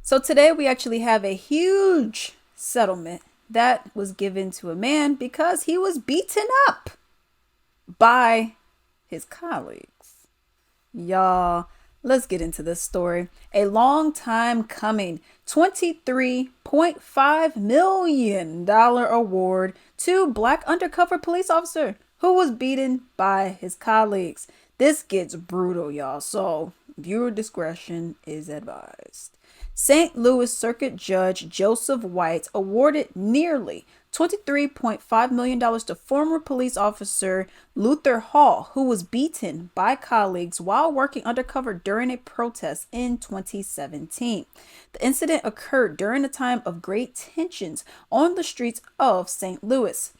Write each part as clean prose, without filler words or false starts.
So today we actually have a huge settlement that was given to a man because he was beaten up by his colleagues. Y'all, let's get into this story. A long time coming $23.5 million award to black undercover police officer who was beaten by his colleagues. This gets brutal, y'all, so viewer discretion is advised. St. Louis Circuit Judge Joseph White awarded nearly $23.5 million to former police officer Luther Hall, who was beaten by colleagues while working undercover during a protest in 2017. The incident occurred during a time of great tensions on the streets of St. Louis.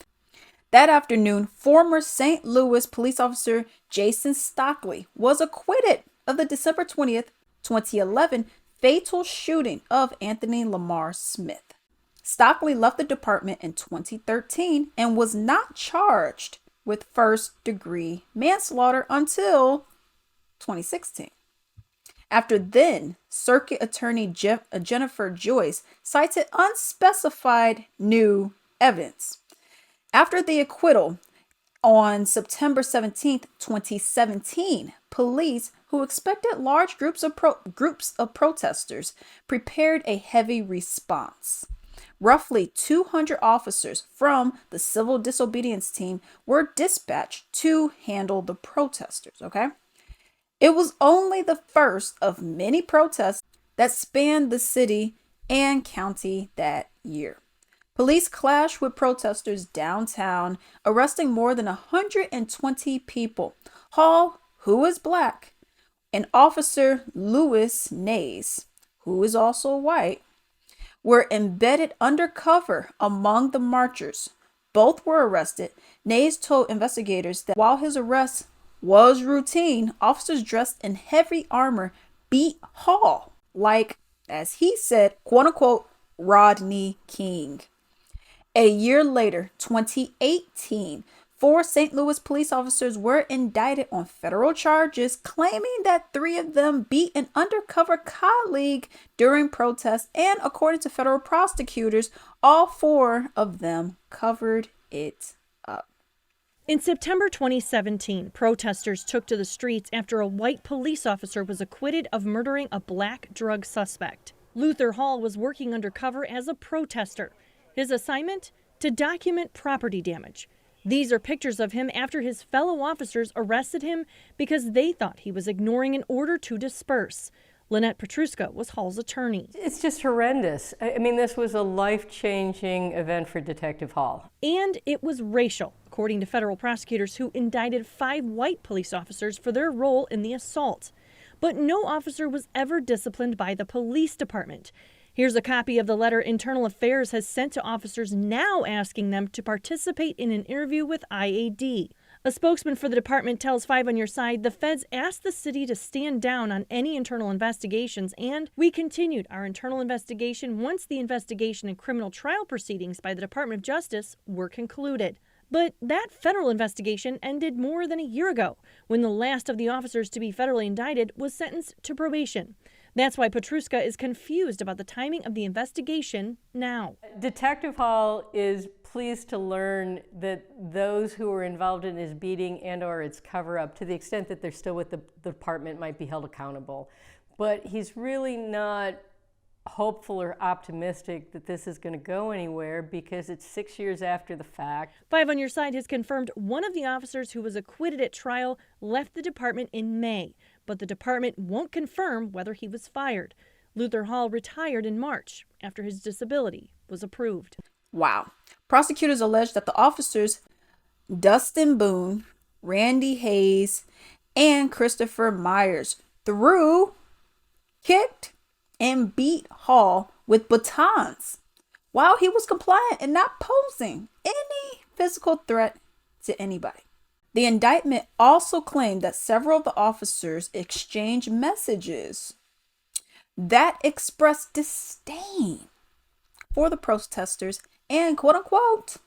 That afternoon, former St. Louis police officer Jason Stockley was acquitted of the December 20th, 2011 fatal shooting of Anthony Lamar Smith. Stockley left the department in 2013 and was not charged with first-degree manslaughter until 2016. After then, Circuit Attorney Jennifer Joyce cited unspecified new evidence. After the acquittal on September 17th, 2017, police who expected large groups of protesters prepared a heavy response. Roughly 200 officers from the civil disobedience team were dispatched to handle the protesters, okay? It was only the first of many protests that spanned the city and county that year. Police clashed with protesters downtown, arresting more than 120 people. Hall, who is black, and Officer Louis Nays, who is also white, were embedded undercover among the marchers. Both were arrested. Nays told investigators that while his arrest was routine, officers dressed in heavy armor beat Hall like, as he said, quote unquote, Rodney King. A year later, 2018, 4 St. Louis police officers were indicted on federal charges, claiming that 3 of them beat an undercover colleague during protests, and according to federal prosecutors, all 4 of them covered it up. In September 2017, protesters took to the streets after a white police officer was acquitted of murdering a black drug suspect. Luther Hall was working undercover as a protester. His assignment? To document property damage. These are pictures of him after his fellow officers arrested him because they thought he was ignoring an order to disperse. Lynette Petruska was Hall's attorney. It's just horrendous. I mean, this was a life-changing event for Detective Hall. And it was racial, according to federal prosecutors who indicted 5 white police officers for their role in the assault. But no officer was ever disciplined by the police department. Here's a copy of the letter Internal Affairs has sent to officers now asking them to participate in an interview with IAD. A spokesman for the department tells 5 on Your Side the feds asked the city to stand down on any internal investigations, and we continued our internal investigation once the investigation and criminal trial proceedings by the Department of Justice were concluded. But that federal investigation ended more than a year ago, when the last of the officers to be federally indicted was sentenced to probation. That's why Petruska is confused about the timing of the investigation now. Detective Hall is pleased to learn that those who were involved in his beating and or its cover-up, to the extent that they're still with the department, might be held accountable. But he's really not hopeful or optimistic that this is going to go anywhere because it's 6 years after the fact. 5 on Your Side has confirmed one of the officers who was acquitted at trial left the department in May, but the department won't confirm whether he was fired. Luther Hall retired in March after his disability was approved. Wow. Prosecutors allege that the officers Dustin Boone, Randy Hayes, and Christopher Myers threw, kicked, and beat Hall with batons while he was compliant and not posing any physical threat to anybody. The indictment also claimed that several of the officers exchanged messages that expressed disdain for the protesters and, quote unquote,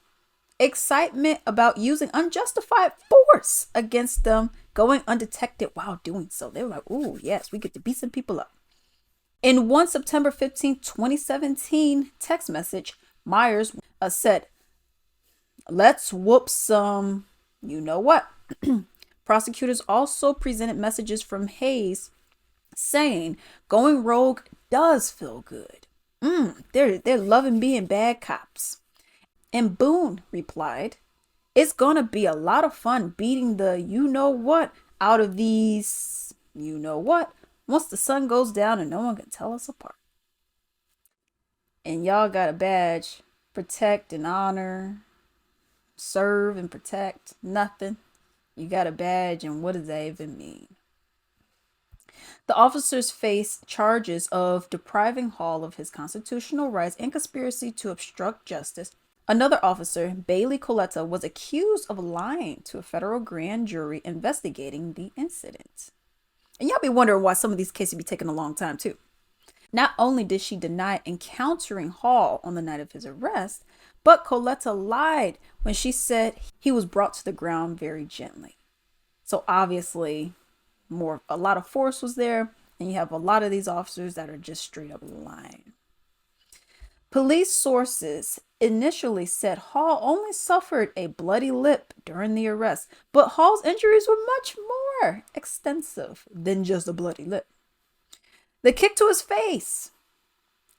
excitement about using unjustified force against them, going undetected while doing so. They were like, ooh, yes, we get to beat some people up. In one September 15, 2017 text message, Myers said, "Let's whoop some, you know what." Prosecutors also presented messages from Hayes saying going rogue does feel good. They're loving being bad cops. And Boone replied, "It's gonna be a lot of fun beating the you know what out of these you know what once the sun goes down and no one can tell us apart." And y'all got a badge. Protect and honor. Serve and protect. Nothing. You got a badge, and what does that even mean? The officers face charges of depriving Hall of his constitutional rights and conspiracy to obstruct justice. Another officer, Bailey Coletta, was accused of lying to a federal grand jury investigating the incident. And y'all be wondering why some of these cases be taking a long time too. Not only did she deny encountering Hall on the night of his arrest, but Coletta lied when she said he was brought to the ground very gently. So obviously, a lot of force was there, and you have a lot of these officers that are just straight up lying. Police sources initially said Hall only suffered a bloody lip during the arrest, but Hall's injuries were much more extensive than just a bloody lip. The kick to his face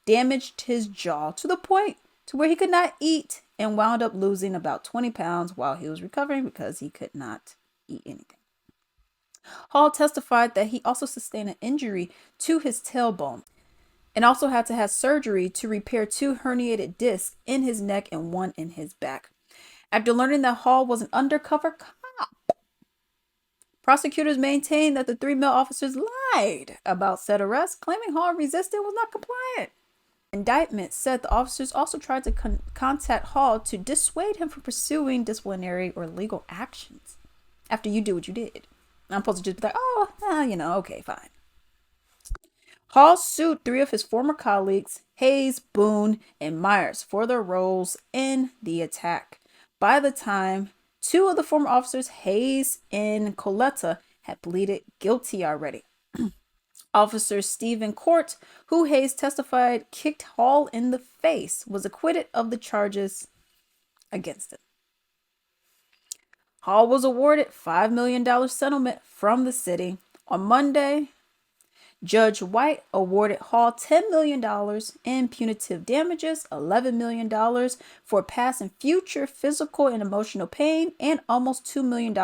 damaged his jaw to the point to where he could not eat and wound up losing about 20 pounds while he was recovering because he could not eat anything. Hall testified that he also sustained an injury to his tailbone and also had to have surgery to repair 2 herniated discs in his neck and 1 in his back. After learning that Hall was an undercover cop, prosecutors maintained that the 3 male officers lied about said arrest, claiming Hall resisted and was not compliant. Indictment said the officers also tried to contact Hall to dissuade him from pursuing disciplinary or legal actions after you do what you did. I'm supposed to just be like, okay, fine. Hall sued 3 of his former colleagues, Hayes, Boone, and Myers, for their roles in the attack. By the time 2 of the former officers, Hayes and Coletta, had pleaded guilty already. Officer Stephen Court, who Hayes testified kicked Hall in the face, was acquitted of the charges against him. Hall was awarded $5 million settlement from the city. On Monday, Judge White awarded Hall $10 million in punitive damages, $11 million for past and future physical and emotional pain, and almost $2 million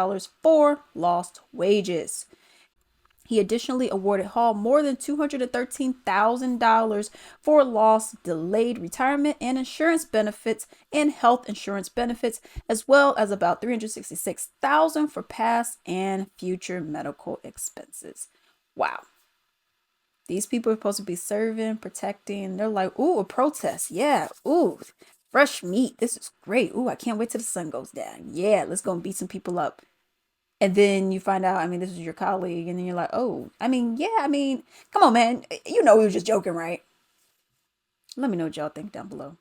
for lost wages. He additionally awarded Hall more than $213,000 for lost delayed retirement and insurance benefits and health insurance benefits, as well as about $366,000 for past and future medical expenses. Wow. These people are supposed to be serving, protecting. They're like, ooh, a protest. Yeah. Ooh, fresh meat. This is great. Ooh, I can't wait till the sun goes down. Yeah, let's go and beat some people up. And then you find out, this is your colleague. And then you're like, oh, come on, man. You know we were just joking, right? Let me know what y'all think down below.